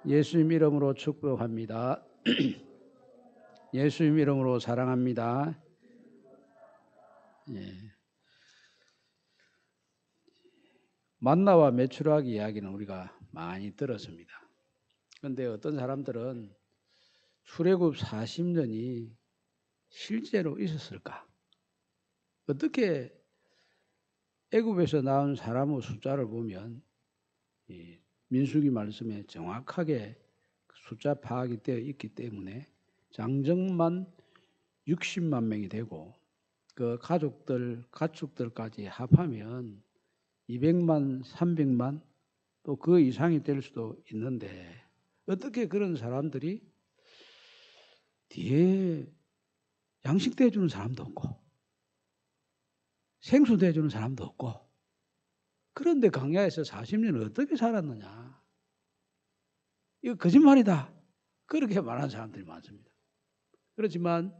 예수님 이름으로 축복합니다. 예수님 이름으로 사랑합니다. 예. 만나와 메추라기 이야기는 우리가 많이 들었습니다. 그런데 어떤 사람들은 출애굽 40년이 실제로 있었을까? 어떻게 애굽에서 나온 사람의 숫자를 보면 민수기 말씀에 정확하게 숫자 파악이 되어 있기 때문에 장정만 60만 명이 되고 그 가축들까지 합하면 200만, 300만 또 그 이상이 될 수도 있는데 어떻게 그런 사람들이 뒤에 양식 대주는 사람도 없고 생수 대주는 사람도 없고 그런데 광야에서 40년을 어떻게 살았느냐. 이거 거짓말이다. 그렇게 말하는 사람들이 많습니다. 그렇지만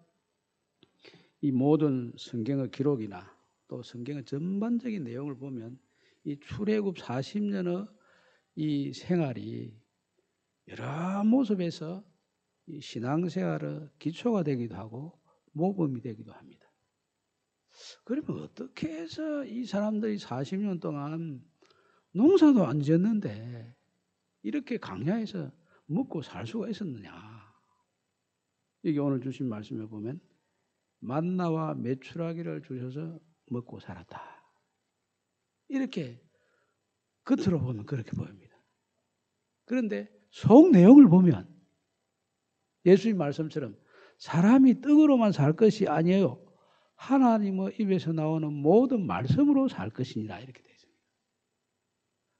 이 모든 성경의 기록이나 또 성경의 전반적인 내용을 보면 이 출애굽 40년의 이 생활이 여러 모습에서 이 신앙생활의 기초가 되기도 하고 모범이 되기도 합니다. 그러면 어떻게 해서 이 사람들이 40년 동안 농사도 안 지었는데 이렇게 광야에서 먹고 살 수가 있었느냐. 이게 오늘 주신 말씀에 보면 만나와 메추라기를 주셔서 먹고 살았다. 이렇게 겉으로 보면 그렇게 보입니다. 그런데 속 내용을 보면 예수님 말씀처럼 사람이 떡으로만 살 것이 아니에요. 하나님의 입에서 나오는 모든 말씀으로 살 것이니라 이렇게 되어 있습니다.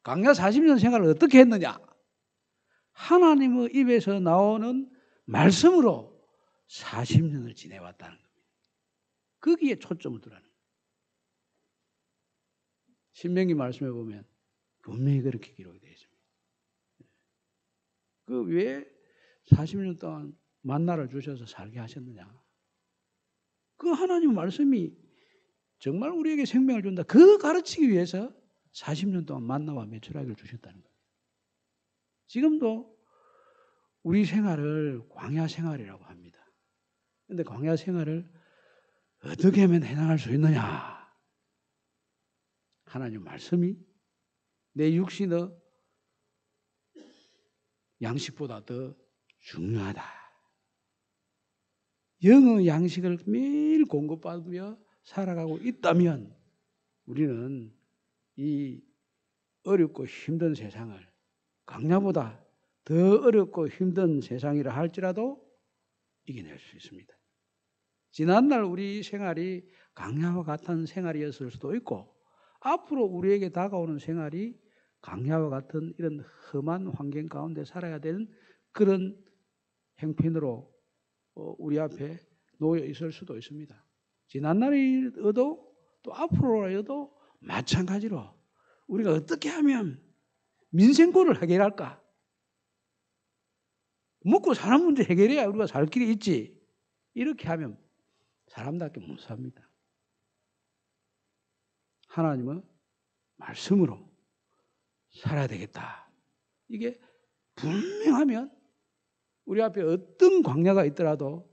광야 40년 생활을 어떻게 했느냐? 하나님의 입에서 나오는 말씀으로 40년을 지내왔다는 겁니다. 거기에 초점을 두라는 거예요. 신명기 말씀에 보면 분명히 그렇게 기록이 되어 있습니다. 그 왜 40년 동안 만나를 주셔서 살게 하셨느냐? 그 하나님 말씀이 정말 우리에게 생명을 준다. 그 가르치기 위해서 40년 동안 만나와 메추라기를 주셨다는 거예요. 지금도 우리 생활을 광야 생활이라고 합니다. 그런데 광야 생활을 어떻게 하면 해나갈 수 있느냐? 하나님 말씀이 내 육신의 양식보다 더 중요하다. 영의 양식을 매일 공급받으며 살아가고 있다면 우리는 이 어렵고 힘든 세상을 광야보다 더 어렵고 힘든 세상이라 할지라도 이겨낼 수 있습니다. 지난날 우리 생활이 광야와 같은 생활이었을 수도 있고 앞으로 우리에게 다가오는 생활이 광야와 같은 이런 험한 환경 가운데 살아야 되는 그런 형편으로 우리 앞에 놓여 있을 수도 있습니다. 지난날이어도 또 앞으로라도 마찬가지로 우리가 어떻게 하면 민생고를 해결할까? 먹고 사는 문제 해결해야 우리가 살 길이 있지. 이렇게 하면 사람답게 못 삽니다. 하나님은 말씀으로 살아야 되겠다. 이게 분명하면 우리 앞에 어떤 광야가 있더라도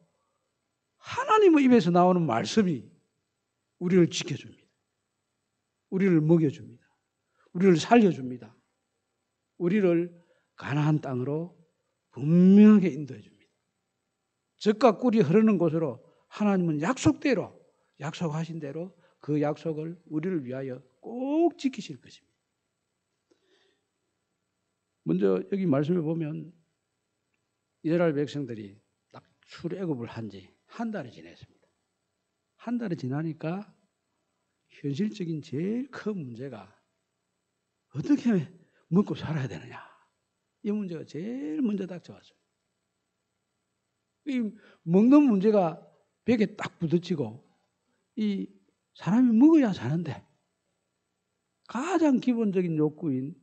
하나님의 입에서 나오는 말씀이 우리를 지켜줍니다. 우리를 먹여줍니다. 우리를 살려줍니다. 우리를 가나안 땅으로 분명하게 인도해 줍니다. 젖과 꿀이 흐르는 곳으로 하나님은 약속하신 대로 그 약속을 우리를 위하여 꼭 지키실 것입니다. 먼저 여기 말씀을 보면 이스라엘 백성들이 딱 출애굽을 한 지 한 달이 지났습니다. 한 달이 지나니까 현실적인 제일 큰 문제가 어떻게 먹고 살아야 되느냐. 이 문제가 제일 먼저 닥쳐왔어요. 이 먹는 문제가 벽에 딱 부딪히고 이 사람이 먹어야 사는데 가장 기본적인 욕구인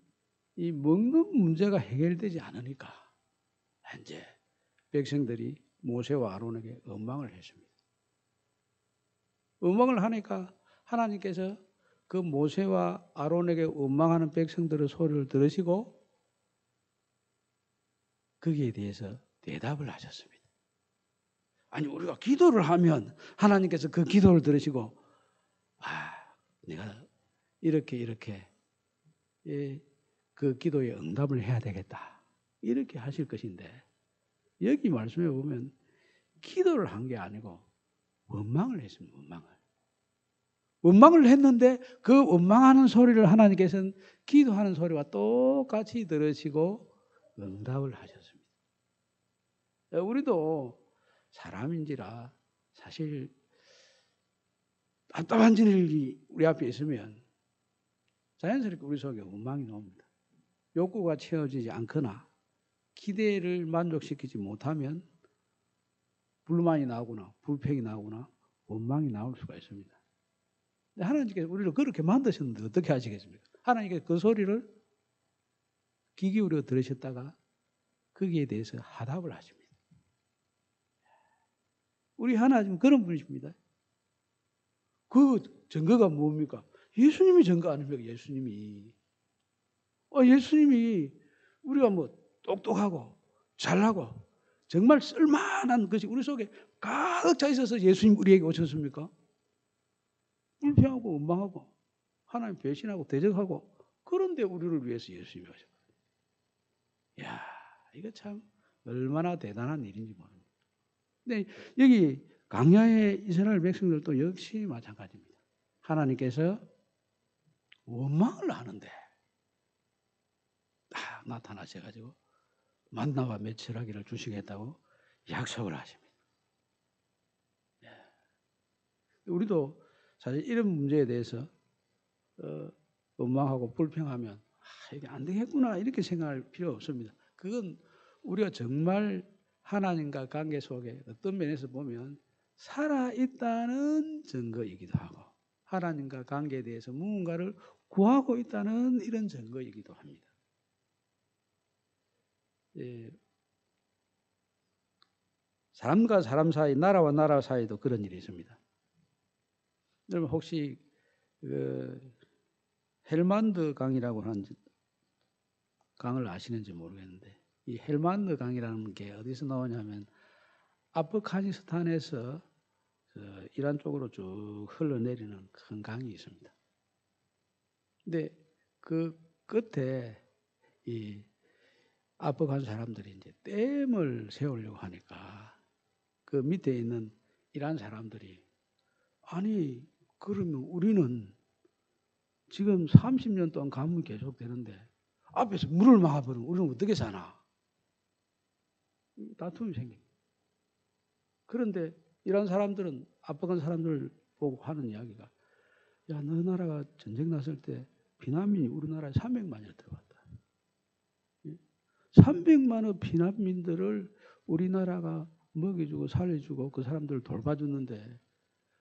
이 먹는 문제가 해결되지 않으니까 이제 백성들이 모세와 아론에게 원망을 했습니다. 원망을 하니까 하나님께서 그 모세와 아론에게 원망하는 백성들의 소리를 들으시고 거기에 대해서 대답을 하셨습니다. 아니 우리가 기도를 하면 하나님께서 그 기도를 들으시고 내가 이렇게 그 기도에 응답을 해야 되겠다 이렇게 하실 것인데 여기 말씀해 보면 기도를 한 게 아니고 원망을 했습니다. 원망을 했는데 그 원망하는 소리를 하나님께서는 기도하는 소리와 똑같이 들으시고 응답을 하셨습니다. 우리도 사람인지라 사실 답답한 일이 우리 앞에 있으면 자연스럽게 우리 속에 원망이 나옵니다. 욕구가 채워지지 않거나 기대를 만족시키지 못하면 불만이 나오거나 불평이 나오거나 원망이 나올 수가 있습니다. 근데 하나님께서 우리를 그렇게 만드셨는데 어떻게 하시겠습니까? 하나님께서 그 소리를 귀 기울여 들으셨다가 거기에 대해서 화답을 하십니다. 우리 하나님 그런 분이십니다. 그 증거가 뭡니까? 예수님이 증거 아닙니까? 예수님이 우리가 뭐 똑똑하고 잘나고 정말 쓸만한 것이 우리 속에 가득 차 있어서 예수님 우리에게 오셨습니까? 불평하고 원망하고 하나님 배신하고 대적하고 그런데 우리를 위해서 예수님이 오셨어요. 이야, 이거 참 얼마나 대단한 일인지 모릅니다. 근데 여기 광야의 이스라엘 백성들도 역시 마찬가지입니다. 하나님께서 원망을 하는데 나타나셔가지고 만나와 메추라기를 주시겠다고 약속을 하십니다. 우리도 사실 이런 문제에 대해서 원망하고 불평하면 이게 안 되겠구나 이렇게 생각할 필요 없습니다. 그건 우리가 정말 하나님과 관계 속에 어떤 면에서 보면 살아있다는 증거이기도 하고 하나님과 관계에 대해서 무언가를 구하고 있다는 이런 증거이기도 합니다. 사람과 사람 사이, 나라와 나라 사이도 그런 일이 있습니다. 여러분 혹시 헬만드 강이라고 하는 강을 아시는지 모르겠는데 이 헬만드 강이라는 게 어디서 나오냐면 아프가니스탄에서 이란 쪽으로 쭉 흘러내리는 큰 강이 있습니다. 근데 그 끝에 이 아프간 사람들이 이제 댐을 세우려고 하니까 그 밑에 있는 이란 사람들이 아니 그러면 우리는 지금 30년 동안 가뭄이 계속되는데 앞에서 물을 막아버리면 우리는 어떻게 사나? 다툼이 생깁니다. 그런데 이란 사람들은 아프간 사람들을 보고 하는 이야기가 야, 너 나라가 전쟁 났을 때 비난민이 우리나라에 300만이나 들어왔다. 300만의 피난민들을 우리나라가 먹여주고 살려주고 그 사람들을 돌봐주는데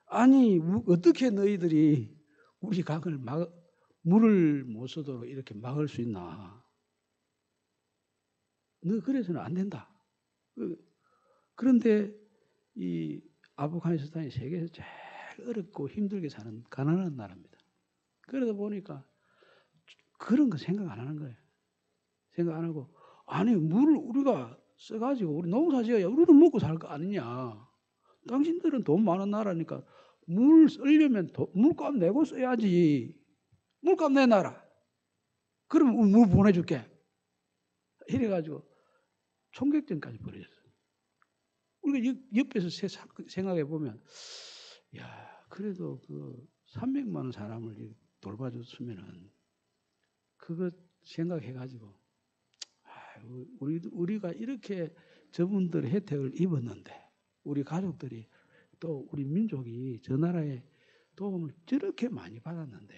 아니 어떻게 너희들이 우리 강을 물을 못 쓰도록 이렇게 막을 수 있나? 너 그래서는 안 된다. 그런데 이 아프가니스탄이 세계에서 제일 어렵고 힘들게 사는 가난한 나라입니다. 그러다 보니까 그런 거 생각 안 하는 거예요. 생각 안 하고 아니 물을 우리가 써가지고 우리 농사 지어야 우리도 먹고 살 거 아니냐. 당신들은 돈 많은 나라니까 물 쓰려면 물값 내고 써야지. 물값 내놔라. 그러면 물 보내줄게. 이래가지고 총격전까지 벌어졌어요. 우리가 옆에서 생각해 보면 야 그래도 그 300만 원 사람을 돌봐줬으면은 그거 생각해가지고 우리가 이렇게 저분들의 혜택을 입었는데 우리 가족들이 또 우리 민족이 저 나라에 도움을 저렇게 많이 받았는데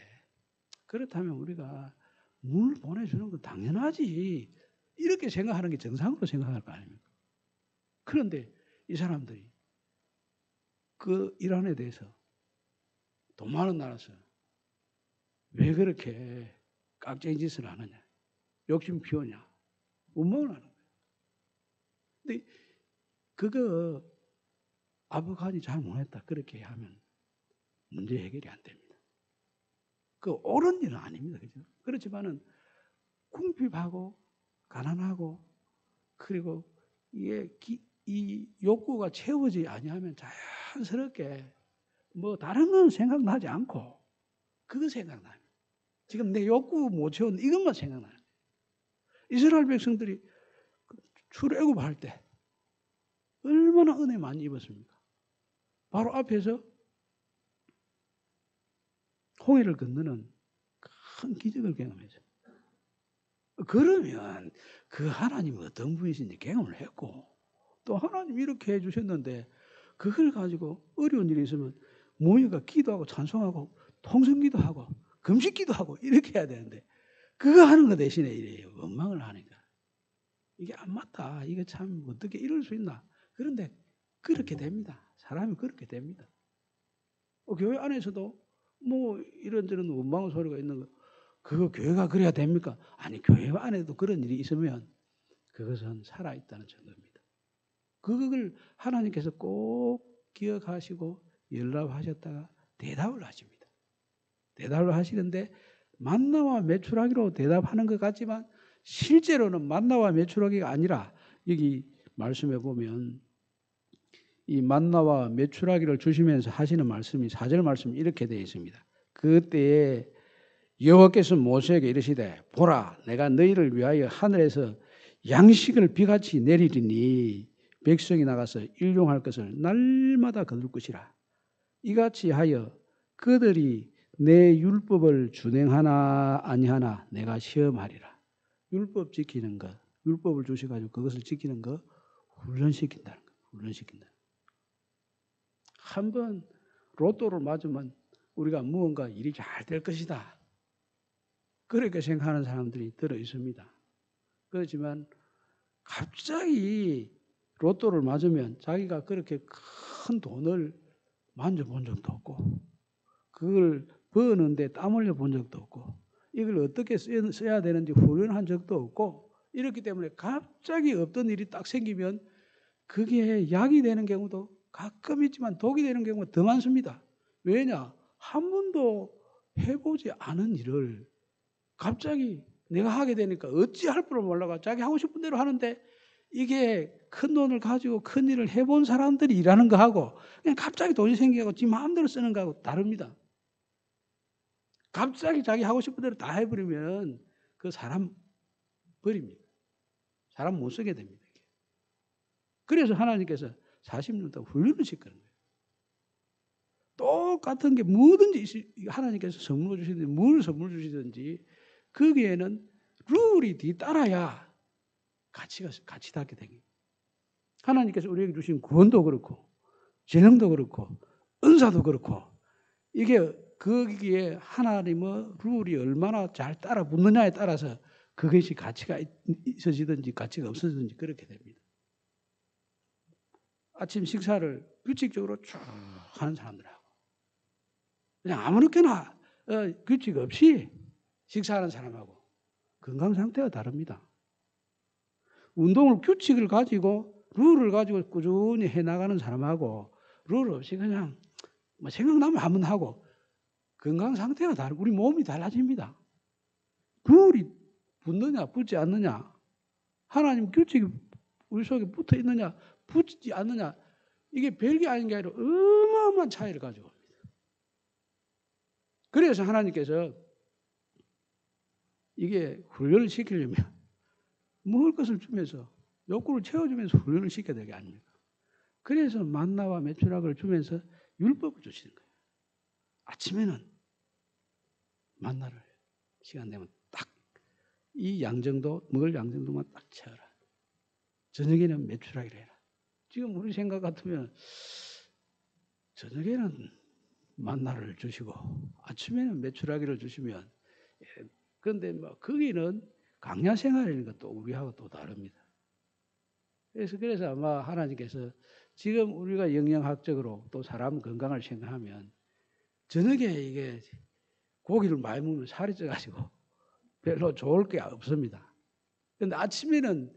그렇다면 우리가 물 보내주는 건 당연하지 이렇게 생각하는 게 정상으로 생각할 거 아닙니까? 그런데 이 사람들이 그 이란에 대해서 돈 많은 나라에서 왜 그렇게 깍쟁이 짓을 하느냐 욕심 피우냐 원망을 하는 거예요. 근데 그거 아프간이 잘못했다 그렇게 하면 문제 해결이 안 됩니다. 그 옳은 일은 아닙니다. 그죠? 그렇지만은 궁핍하고 가난하고 그리고 이 욕구가 채워지지 아니하면 자연스럽게 뭐 다른 건 생각나지 않고 그거 생각나요. 지금 내 욕구 못 채운 이것만 생각나요. 이스라엘 백성들이 출애굽할 때 얼마나 은혜 많이 입었습니까? 바로 앞에서 홍해를 건너는 큰 기적을 경험했어요. 그러면 그 하나님은 어떤 분이신지 경험을 했고 또 하나님 이렇게 해주셨는데 그걸 가지고 어려운 일이 있으면 모여가 기도하고 찬송하고 통성기도하고 금식기도하고 이렇게 해야 되는데 그거 하는 거 대신에 이래요. 원망을 하니까 이게 안 맞다. 이게 참 어떻게 이럴 수 있나. 그런데 그렇게 됩니다. 사람이 그렇게 됩니다. 교회 안에서도 뭐 이런저런 원망 소리가 있는 거 그거 교회가 그래야 됩니까? 아니 교회 안에도 그런 일이 있으면 그것은 살아있다는 증거입니다. 그걸 하나님께서 꼭 기억하시고 연락하셨다가 대답을 하십니다. 대답을 하시는데 만나와 메추라기로 대답하는 것 같지만 실제로는 만나와 메추라기가 아니라 여기 말씀해 보면 이 만나와 메추라기를 주시면서 하시는 말씀이 4절 말씀이 이렇게 되어 있습니다. 그때에 여호와께서 모세에게 이르시되 보라 내가 너희를 위하여 하늘에서 양식을 비같이 내리리니 백성이 나가서 일용할 것을 날마다 거둘 것이라. 이같이 하여 그들이 내 율법을 준행하나 아니하나 내가 시험하리라. 율법 지키는 것, 율법을 주셔가지고 그것을 지키는 것 훈련시킨다는 거. 훈련시킨다. 한번 로또를 맞으면 우리가 무언가 일이 잘 될 것이다. 그렇게 생각하는 사람들이 들어 있습니다. 그렇지만 갑자기 로또를 맞으면 자기가 그렇게 큰 돈을 만져본 적도 없고 그걸 버는데 땀 흘려 본 적도 없고 이걸 어떻게 써야 되는지 훈련한 적도 없고 이렇기 때문에 갑자기 없던 일이 딱 생기면 그게 약이 되는 경우도 가끔 있지만 독이 되는 경우가 더 많습니다. 왜냐? 한 번도 해보지 않은 일을 갑자기 내가 하게 되니까 어찌할 줄을 몰라가 자기 하고 싶은 대로 하는데 이게 큰 돈을 가지고 큰 일을 해본 사람들이 일하는 거하고 그냥 갑자기 돈이 생기고 지 마음대로 쓰는 거하고 다릅니다. 갑자기 자기 하고 싶은 대로 다 해버리면 그 사람 버립니다. 사람 못 쓰게 됩니다. 그래서 하나님께서 40년 동안 훈련을 시키는 거예요. 똑같은 게 뭐든지 하나님께서 선물 주시든지 뭘 선물 주시든지 거기에는 룰이 뒤따라야 같이 닿게 되는 거예요. 하나님께서 우리에게 주신 구원도 그렇고 재능도 그렇고 은사도 그렇고 이게 거기에 하나님의 룰이 얼마나 잘 따라 붙느냐에 따라서 그것이 가치가 있어지든지 가치가 없어지든지 그렇게 됩니다. 아침 식사를 규칙적으로 쭉 하는 사람들하고 그냥 아무렇게나 규칙 없이 식사하는 사람하고 건강 상태가 다릅니다. 운동을 규칙을 가지고 룰을 가지고 꾸준히 해나가는 사람하고 룰 없이 그냥 뭐 생각나면 한번 하고 건강 상태가 다르고 우리 몸이 달라집니다. 룰이 붙느냐 붙지 않느냐 하나님 규칙이 우리 속에 붙어 있느냐 붙지 않느냐 이게 별게 아닌 게 아니라 어마어마한 차이를 가지고 옵니다. 그래서 하나님께서 이게 훈련을 시키려면 먹을 것을 주면서 욕구를 채워주면서 훈련을 시켜야 되는 게 아닙니까? 그래서 만나와 메추락을 주면서 율법을 주시는 거예요. 아침에는 만나를 시간 되면 딱 이 양정도 먹을 양정도만 딱 채워라. 저녁에는 메추락이라 해라. 지금 우리 생각 같으면 저녁에는 만나를 주시고 아침에는 메추라기를 주시면 그런데 뭐 거기는 강야 생활이니까 또 우리하고 또 다릅니다. 그래서 아마 하나님께서 지금 우리가 영양학적으로 또 사람 건강을 생각하면 저녁에 이게 고기를 많이 먹으면 살이 쪄가지고 별로 좋을 게 없습니다. 그런데 아침에는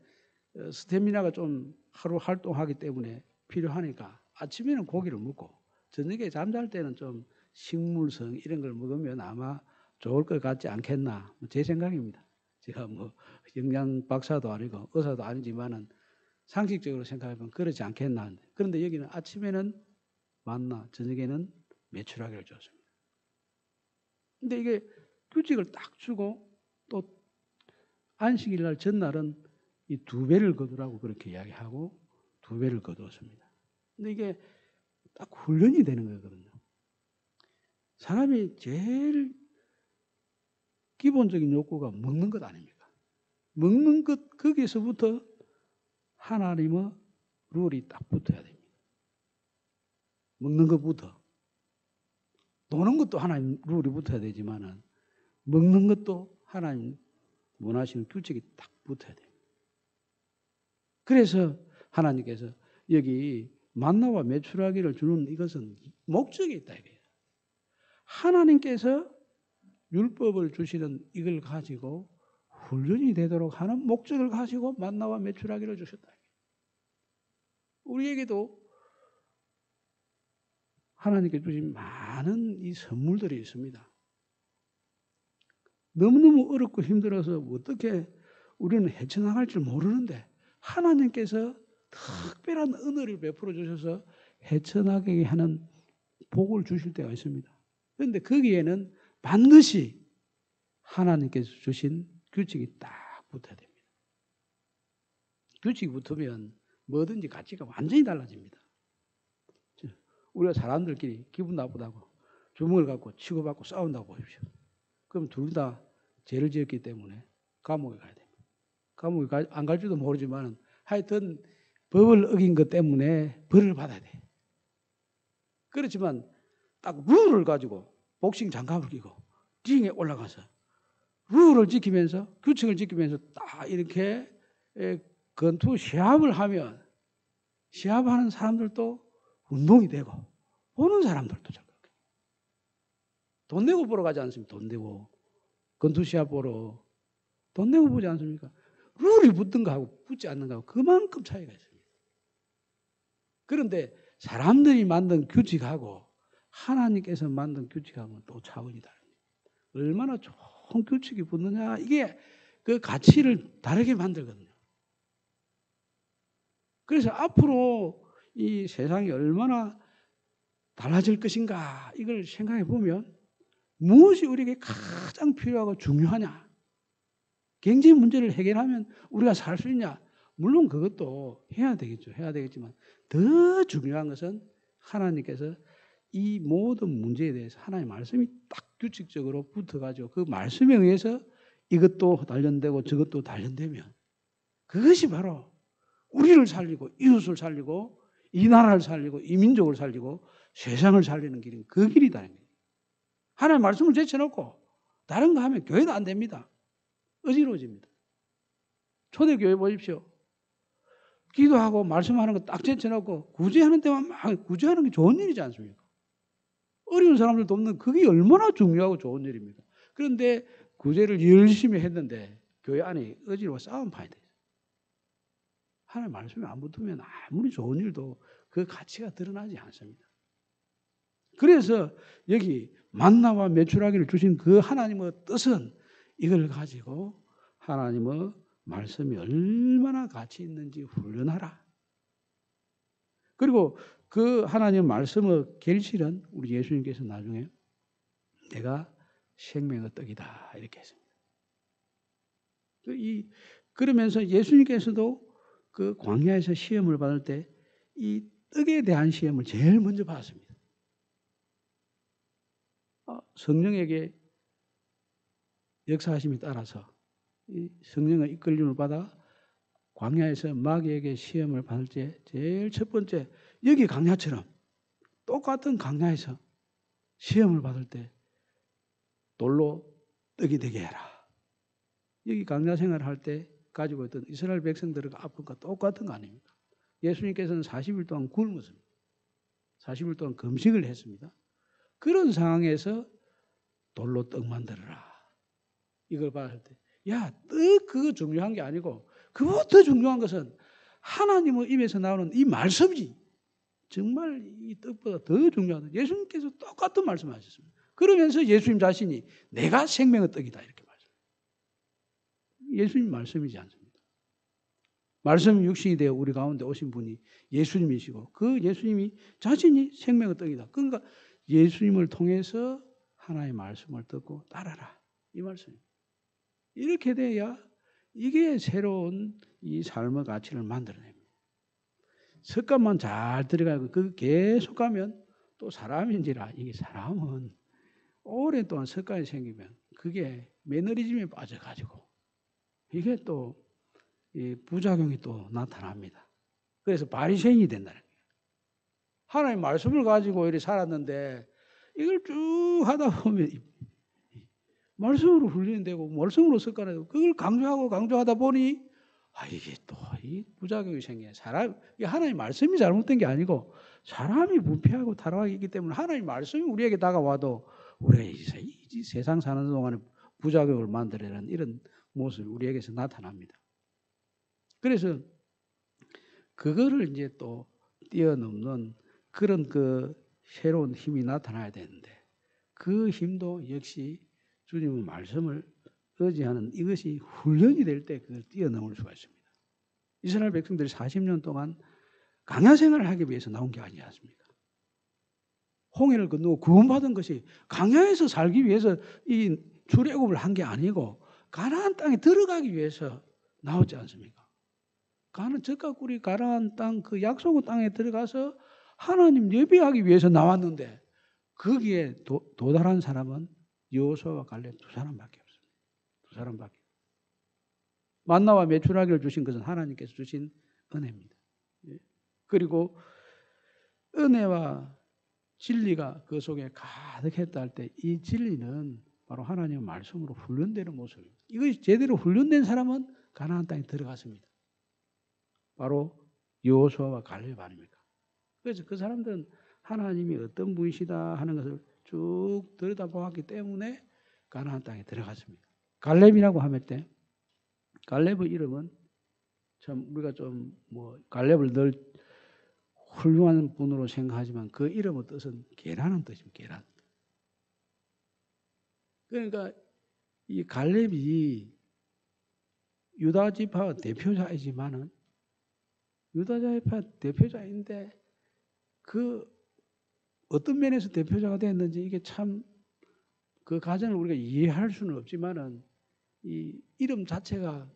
스태미나가 좀 하루 활동하기 때문에 필요하니까 아침에는 고기를 먹고 저녁에 잠잘 때는 좀 식물성 이런 걸 먹으면 아마 좋을 것 같지 않겠나 제 생각입니다. 제가 뭐 영양 박사도 아니고 의사도 아니지만은 상식적으로 생각하면 그렇지 않겠나. 그런데 여기는 아침에는 만나, 저녁에는 메추라기를 줬습니다. 근데 이게 규칙을 딱 주고 또 안식일 날 전날은 이 2배를 거두라고 그렇게 이야기하고 2배를 거두었습니다. 근데 이게 딱 훈련이 되는 거거든요. 사람이 제일 기본적인 욕구가 먹는 것 아닙니까? 먹는 것, 거기서부터 하나님의 룰이 딱 붙어야 됩니다. 먹는 것부터. 노는 것도 하나님 룰이 붙어야 되지만은 먹는 것도 하나님 원하시는 규칙이 딱 붙어야 돼요. 그래서 하나님께서 여기 만나와 메추라기를 주는 이것은 목적이 있다 이거예요. 하나님께서 율법을 주시는 이걸 가지고 훈련이 되도록 하는 목적을 가지고 만나와 메추라기를 주셨다. 우리에게도 하나님께 주신 많은 이 선물들이 있습니다. 너무너무 어렵고 힘들어서 어떻게 우리는 헤쳐나갈 줄 모르는데 하나님께서 특별한 은혜를 베풀어 주셔서 헤쳐나가게 하는 복을 주실 때가 있습니다. 그런데 거기에는 반드시 하나님께서 주신 규칙이 딱 붙어야 됩니다. 규칙이 붙으면 뭐든지 가치가 완전히 달라집니다. 우리가 사람들끼리 기분 나쁘다고 주먹을 갖고 치고받고 싸운다고 보십시오. 그럼 둘 다 죄를 지었기 때문에 감옥에 가야 됩니다. 감옥에 안 갈지도 모르지만 하여튼 법을 어긴 것 때문에 벌을 받아야 돼. 그렇지만 딱 룰을 가지고 복싱 장갑을 끼고 링에 올라가서 룰을 지키면서 규칙을 지키면서 딱 이렇게 권투 시합을 하면 시합하는 사람들도 운동이 되고 보는 사람들도 잘 그렇게 돈 내고 보러 가지 않습니까? 돈 내고 권투 시합 보러 돈 내고 보지 않습니까? 룰이 붙든 거하고 붙지 않는 거하고 그만큼 차이가 있습니다. 그런데 사람들이 만든 규칙하고 하나님께서 만든 규칙하고는 또 차원이 다릅니다. 얼마나 좋은 규칙이 붙느냐 이게 그 가치를 다르게 만들거든요. 그래서 앞으로 이 세상이 얼마나 달라질 것인가 이걸 생각해 보면 무엇이 우리에게 가장 필요하고 중요하냐? 경제 문제를 해결하면 우리가 살 수 있냐? 물론 그것도 해야 되겠죠. 해야 되겠지만 더 중요한 것은 하나님께서 이 모든 문제에 대해서 하나님의 말씀이 딱 규칙적으로 붙어가지고 그 말씀에 의해서 이것도 단련되고 저것도 단련되면 그것이 바로 우리를 살리고 이웃을 살리고 이 나라를 살리고 이 민족을 살리고 세상을 살리는 길인 그 길이다. 하나님의 말씀을 제쳐놓고 다른 거 하면 교회도 안 됩니다. 어지러워집니다. 초대교회 보십시오. 기도하고 말씀하는 거 딱 제쳐놓고 구제하는 데만 막 구제하는 게 좋은 일이지 않습니까? 어려운 사람들 돕는 그게 얼마나 중요하고 좋은 일입니까? 그런데 구제를 열심히 했는데 교회 안에 어지러워 싸움 파야 돼요. 하나님 말씀이 안 붙으면 아무리 좋은 일도 그 가치가 드러나지 않습니다. 그래서 여기 만나와 메추라기를 주신 그 하나님의 뜻은 이걸 가지고 하나님의 말씀이 얼마나 가치 있는지 훈련하라. 그리고 그 하나님의 말씀의 결실은 우리 예수님께서 나중에 내가 생명의 떡이다 이렇게 했습니다. 그러면서 예수님께서도 그 광야에서 시험을 받을 때 이 떡에 대한 시험을 제일 먼저 받았습니다. 성령에게 역사하심에 따라서 이 성령의 이끌림을 받아 광야에서 마귀에게 시험을 받을 때 제일 첫 번째 여기 광야처럼 똑같은 광야에서 시험을 받을 때 돌로 떡이 되게 해라. 여기 광야 생활을 할 때 가지고 있던 이스라엘 백성들과 아픈 거 똑같은 거 아닙니까? 예수님께서는 40일 동안 굶었습니다. 40일 동안 금식을 했습니다. 그런 상황에서 돌로 떡 만들어라. 이걸 봤을 때 야, 떡 그거 중요한 게 아니고 그보다 더 중요한 것은 하나님의 입에서 나오는 이 말씀이 정말 이 떡보다 더 중요하다. 예수님께서 똑같은 말씀하셨습니다. 그러면서 예수님 자신이 내가 생명의 떡이다 이렇게 말씀합니다. 예수님 말씀이지 않습니까? 말씀이 육신이 되어 우리 가운데 오신 분이 예수님이시고 그 예수님이 자신이 생명의 떡이다. 그러니까 예수님을 통해서 하나님의 말씀을 듣고 따라라. 이 말씀입니다. 이렇게 돼야 이게 새로운 이 삶의 가치를 만들어냅니다. 습관만 잘 들어가고 그 계속 가면 또 사람인지라 이게 사람은 오랫동안 습관이 생기면 그게 매너리즘에 빠져가지고 이게 또 부작용이 또 나타납니다. 그래서 바리새인이 된다는 거예요. 하나님 말씀을 가지고 이렇게 살았는데 이걸 쭉 하다 보면 말씀으로 훈련되고 말씀으로 습관하고 그걸 강조하다 보니 이게 또 이 부작용이 생겨요. 이게 하나님 말씀이 잘못된 게 아니고 사람이 부패하고 타락하기 때문에 하나님 말씀이 우리에게 다가와도 우리가 이 세상 사는 동안에 부작용을 만들어내는 이런 모습이 우리에게서 나타납니다. 그래서 그거를 이제 또 뛰어넘는 그런 그 새로운 힘이 나타나야 되는데 그 힘도 역시 주님의 말씀을 의지하는 이것이 훈련이 될 때 그걸 뛰어넘을 수가 있습니다. 이스라엘 백성들이 40년 동안 강야 생활을 하기 위해서 나온 게 아니지 않습니까? 홍해를 건너고 구원받은 것이 강야에서 살기 위해서 이 출애굽을 한 게 아니고 가나안 땅에 들어가기 위해서 나왔지 않습니까? 젖과 꿀이 가나안 땅 그 약속의 땅에 들어가서 하나님 예배하기 위해서 나왔는데 거기에 도달한 사람은 여호수아와 갈렙 두 사람밖에 없습니다. 두 사람밖에. 만나와 메추라기를 주신 것은 하나님께서 주신 은혜입니다. 그리고 은혜와 진리가 그 속에 가득했다 할 때 이 진리는 바로 하나님의 말씀으로 훈련되는 모습입니다. 이것이 제대로 훈련된 사람은 가나안 땅에 들어갔습니다. 바로 여호수아와 갈렙 아닙니까? 그래서 그 사람들은 하나님이 어떤 분이시다 하는 것을 쭉 들여다보았기 때문에 가나안 땅에 들어갔습니다. 갈렙이라고 하면 때 갈렙의 이름은 참 우리가 좀 갈렙을 늘 훌륭한 분으로 생각하지만 그 이름의 뜻은 계라는 뜻입니다. 계란. 그러니까 이 갈렙이 유다 지파 대표자이지만은 유다 지파 대표자인데 그 어떤 면에서 대표자가 됐는지 이게 참 그 과정을 우리가 이해할 수는 없지만은 이 이름 자체가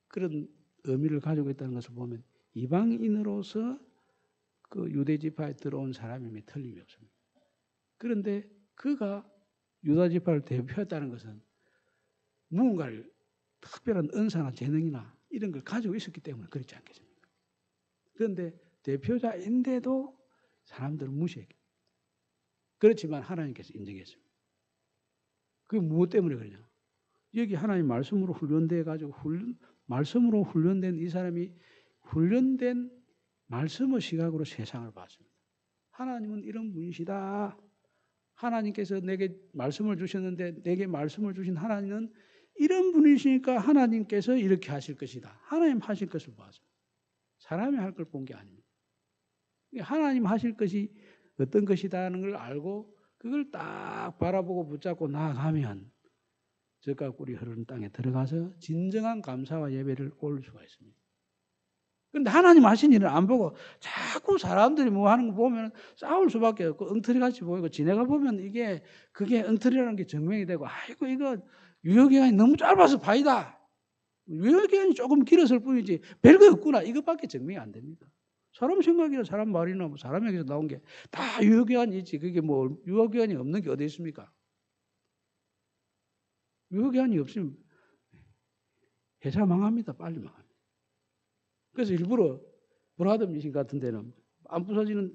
그런 의미를 가지고 있다는 것을 보면 이방인으로서 그 유대 지파에 들어온 사람임에 틀림이 없습니다. 그런데 그가 유다 지파를 대표했다는 것은 무언가를 특별한 은사나 재능이나 이런 걸 가지고 있었기 때문에 그렇지 않겠습니까? 그런데 대표자인데도 사람들은 무시했기. 그렇지만 하나님께서 인정했습니다. 그게 무엇 때문에 그러냐? 여기 하나님 말씀으로 훈련돼 가지고 말씀으로 훈련된 이 사람이 훈련된 말씀의 시각으로 세상을 봤습니다. 하나님은 이런 분이시다. 하나님께서 내게 말씀을 주셨는데 내게 말씀을 주신 하나님은 이런 분이시니까 하나님께서 이렇게 하실 것이다. 하나님 하실 것을 봤습니다. 사람이 할 걸 본 게 아닙니다. 하나님 하실 것이 어떤 것이다는 걸 알고 그걸 딱 바라보고 붙잡고 나아가면 젖과 꿀이 흐르는 땅에 들어가서 진정한 감사와 예배를 올 수가 있습니다. 그런데 하나님 하신 일을 안 보고 자꾸 사람들이 뭐 하는 거 보면 싸울 수밖에 없고 엉터리같이 보이고 지내가 보면 그게 엉터리라는 게 증명이 되고 아이고 이거 유효기간이 너무 짧아서 파이다. 유효기간이 조금 길었을 뿐이지 별거 없구나. 이것밖에 증명이 안 됩니다. 사람 생각이나 사람 말이나 사람에게서 나온 게 다 유효기한이 있지. 그게 유효기한이 없는 게 어디 있습니까? 유효기한이 없으면 회사 망합니다. 빨리 망합니다. 그래서 일부러 브라더 미싱 같은 데는 안 부서지는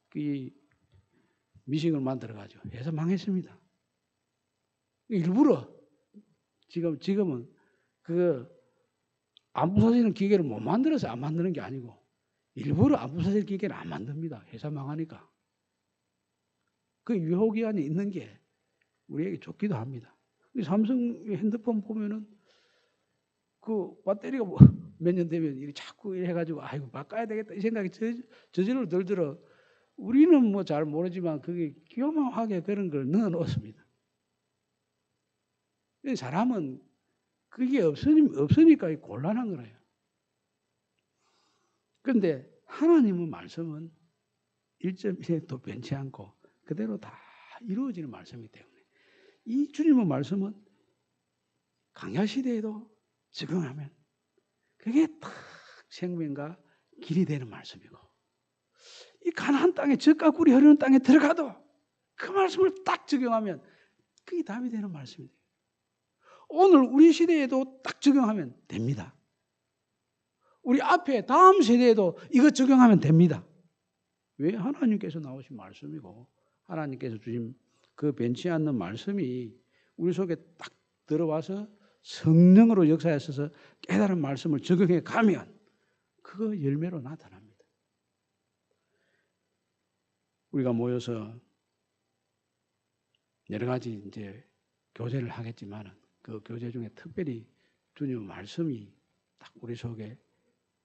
그 미싱을 만들어가지고 회사 망했습니다. 일부러 지금은 그 안 부서지는 기계를 못 만들어서 안 만드는 게 아니고 일부러 안 부서질 기계를 안 만듭니다. 회사 망하니까. 그 유효기한이 있는 게 우리에게 좋기도 합니다. 삼성 핸드폰 보면은 그 배터리가 몇 년 되면 이렇게 자꾸 해가지고 아이고 바꿔야 되겠다 이 생각이 저절로 들더러 우리는 잘 모르지만 그게 교묘하게 그런 걸 넣어 놓습니다. 사람은 그게 없으니까 곤란한 거예요. 그런데 하나님의 말씀은 1.1도 변치 않고 그대로 다 이루어지는 말씀이기 때문에 이 주님의 말씀은 강야 시대에도 적용하면 그게 딱 생명과 길이 되는 말씀이고 이 가나안 땅에 젖과 꿀이 흐르는 땅에 들어가도 그 말씀을 딱 적용하면 그게 답이 되는 말씀이에요. 오늘 우리 시대에도 딱 적용하면 됩니다. 우리 앞에 다음 세대에도 이것 적용하면 됩니다. 왜? 하나님께서 나오신 말씀이고 하나님께서 주신 그 변치 않는 말씀이 우리 속에 딱 들어와서 성령으로 역사하셔서 깨달은 말씀을 적용해 가면 그거 열매로 나타납니다. 우리가 모여서 여러 가지 이제 교제를 하겠지만 그 교제 중에 특별히 주님의 말씀이 딱 우리 속에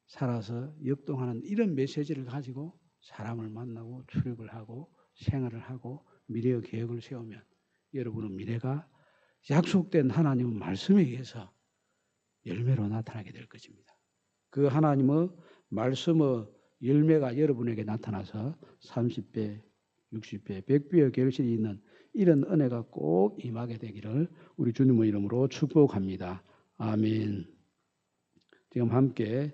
살아서 역동하는 이런 메시지를 가지고 사람을 만나고 출입을 하고 생활을 하고 미래의 계획을 세우면 여러분의 미래가 약속된 하나님의 말씀에 의해서 열매로 나타나게 될 것입니다. 그 하나님의 말씀의 열매가 여러분에게 나타나서 30배, 60배, 100배의 결실이 있는 이런 은혜가 꼭 임하게 되기를 우리 주님의 이름으로 축복합니다. 아멘. 지금 함께